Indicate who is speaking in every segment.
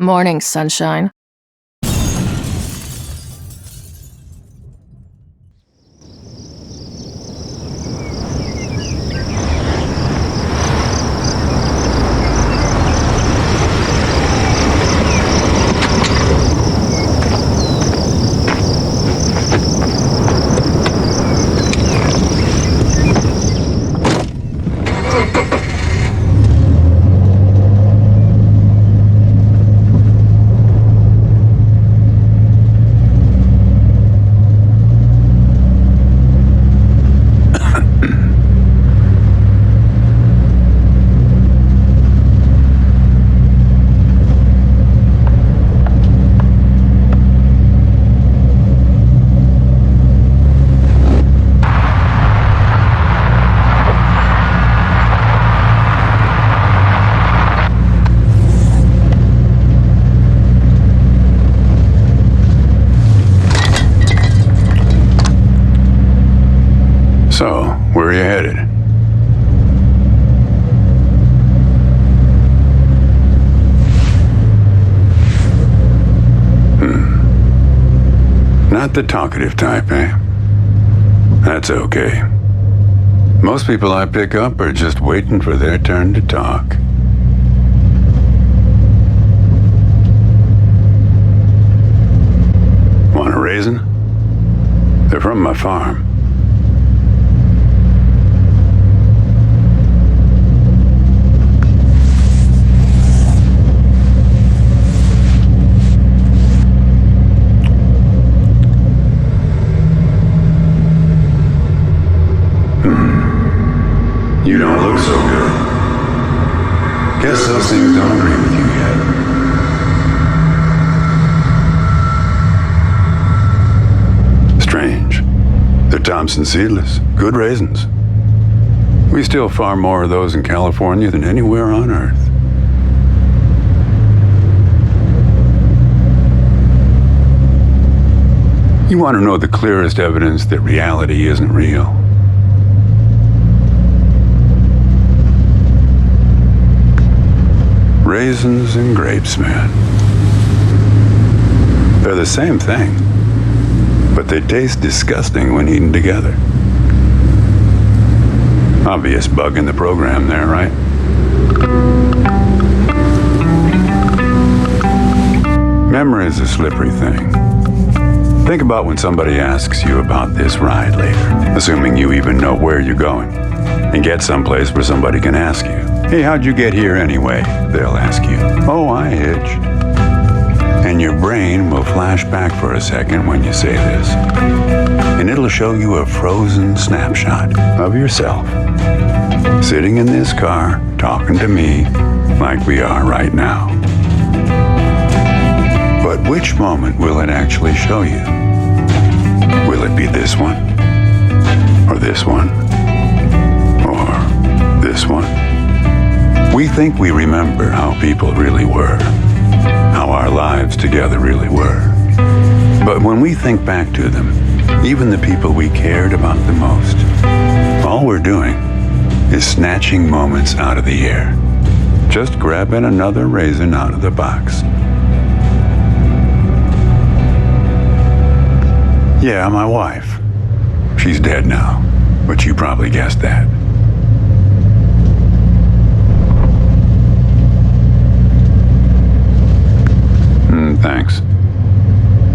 Speaker 1: Morning, sunshine.
Speaker 2: So, where are you headed? Not the talkative type, eh? That's okay. Most people I pick up are just waiting for their turn to talk. Want a raisin? They're from my farm. You don't look so good. Guess those things don't agree with you yet. Strange. They're Thompson seedless. Good raisins. We still farm more of those in California than anywhere on Earth. You want to know the clearest evidence that reality isn't real? Raisins and grapes, man. They're the same thing, but they taste disgusting when eaten together. Obvious bug in the program there, right? Memory is a slippery thing. Think about when somebody asks you about this ride later, assuming you even know where you're going, and get someplace where somebody can ask you, "Hey, how'd you get here anyway?" They'll ask you, "Oh, I hitched." And your brain will flash back for a second when you say this. And it'll show you a frozen snapshot of yourself, sitting in this car, talking to me like we are right now. But which moment will it actually show you? Will it be this one? Or this one? Or this one? We think we remember how people really were, how our lives together really were. But when we think back to them, even the people we cared about the most, all we're doing is snatching moments out of the air, just grabbing another raisin out of the box. Yeah, my wife. She's dead now, but you probably guessed that. Thanks.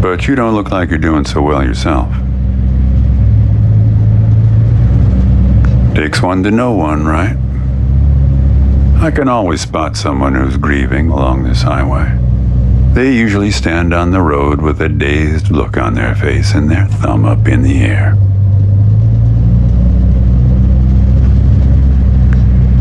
Speaker 2: But you don't look like you're doing so well yourself. Takes one to know one, right? I can always spot someone who's grieving along this highway. They usually stand on the road with a dazed look on their face and their thumb up in the air.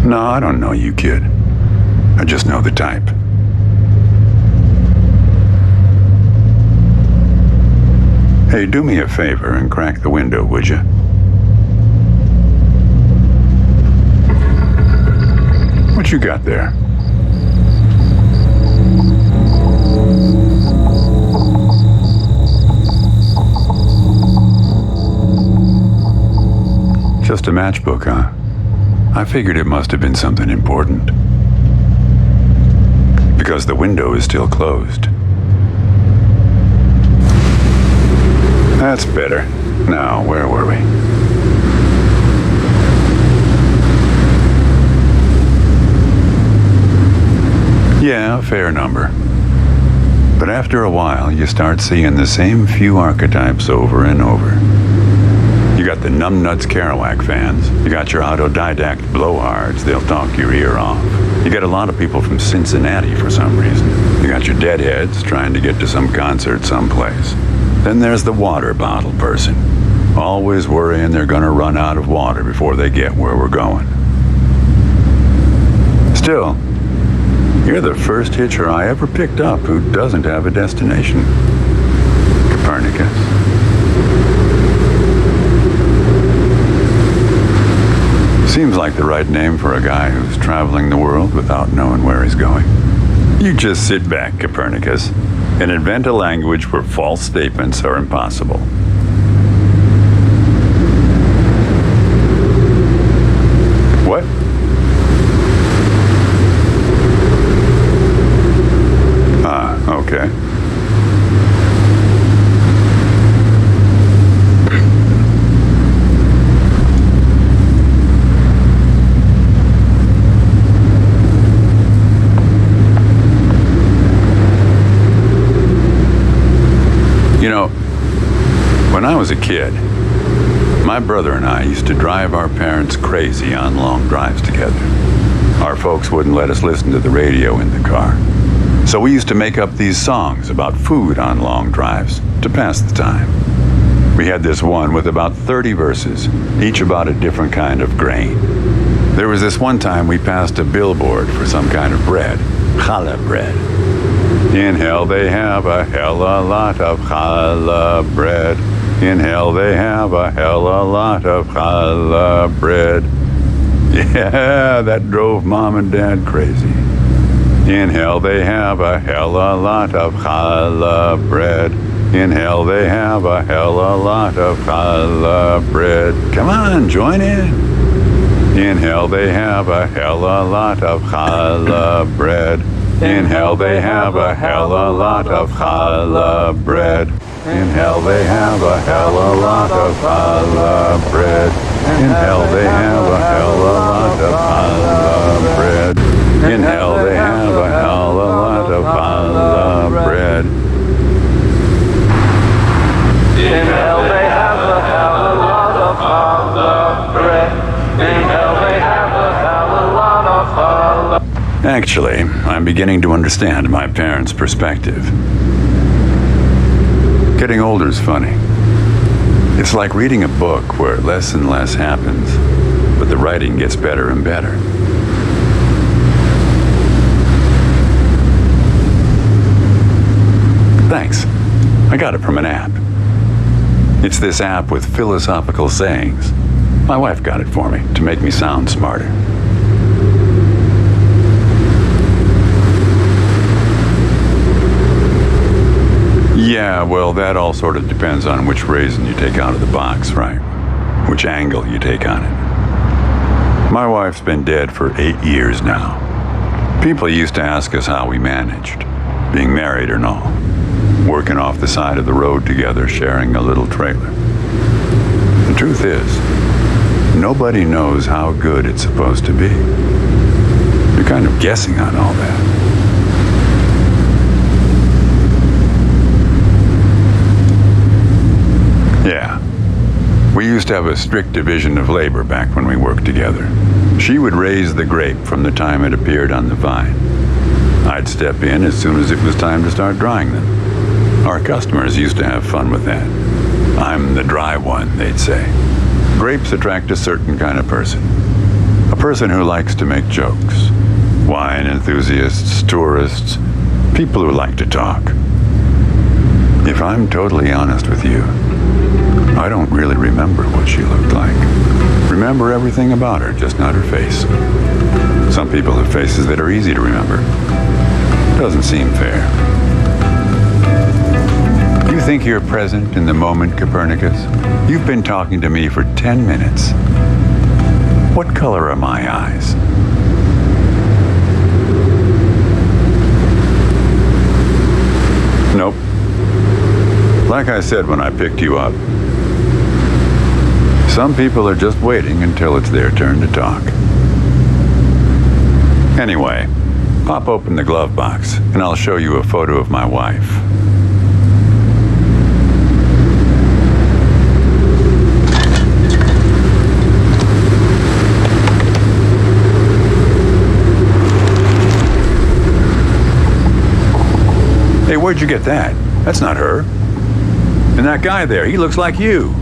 Speaker 2: No, I don't know you, kid. I just know the type. Hey, do me a favor and crack the window, would you? What you got there? Just a matchbook, huh? I figured it must have been something important. because the window is still closed. That's better. Now, where were we? Yeah, fair number. But after a while, you start seeing the same few archetypes over and over. You got the numbnuts Kerouac fans. You got your autodidact blowhards. They'll talk your ear off. You get a lot of people from Cincinnati for some reason. You got your deadheads trying to get to some concert someplace. Then there's the water bottle person. Always worrying they're gonna run out of water before they get where we're going. Still, you're the first hitcher I ever picked up who doesn't have a destination. Copernicus. Seems like the right name for a guy who's traveling the world without knowing where he's going. You just sit back, Copernicus, and invent a language where false statements are impossible. What? Okay. You know, when I was a kid, my brother and I used to drive our parents crazy on long drives together. Our folks wouldn't let us listen to the radio in the car. So we used to make up these songs about food on long drives to pass the time. We had this one with about 30 verses, each about a different kind of grain. There was this one time we passed a billboard for some kind of bread, challah bread. In hell they have a hell a lot of challah bread. In hell they have a hell a lot of challah bread. Yeah, that drove Mom and Dad crazy. In hell they have a hell a lot of challah bread. In hell they have a hell a lot of challah bread. Come on, join in. In hell they have a hell a lot of challah bread. In hell they have a hell a lot of challah bread. In hell they have a hell a lot of challah bread. In hell they have a hell a lot of challah bread. In hell they have a hell a lot of challah bread.
Speaker 1: In hell they have a hell a lot of challah bread. In hell they have a hell a lot of challah.
Speaker 2: Actually, I'm beginning to understand my parents' perspective. Getting older's funny. It's like reading a book where less and less happens, but the writing gets better and better. Thanks. I got it from an app. It's this app with philosophical sayings. My wife got it for me to make me sound smarter. Yeah, well, that all sort of depends on which raisin you take out of the box, right? Which angle you take on it. My wife's been dead for 8 years now. People used to ask us how we managed, being married or not, working off the side of the road together, sharing a little trailer. The truth is, nobody knows how good it's supposed to be. You're kind of guessing on all that. Yeah. We used to have a strict division of labor back when we worked together. She would raise the grape from the time it appeared on the vine. I'd step in as soon as it was time to start drying them. Our customers used to have fun with that. I'm the dry one, they'd say. Grapes attract a certain kind of person. A person who likes to make jokes. Wine enthusiasts, tourists, people who like to talk. If I'm totally honest with you, I don't really remember what she looked like. Remember everything about her, just not her face. Some people have faces that are easy to remember. Doesn't seem fair. You think you're present in the moment, Copernicus? You've been talking to me for 10 minutes. What color are my eyes? Nope. Like I said when I picked you up, some people are just waiting until it's their turn to talk. Anyway, pop open the glove box, and I'll show you a photo of my wife. Hey, where'd you get that? That's not her. And that guy there, he looks like you.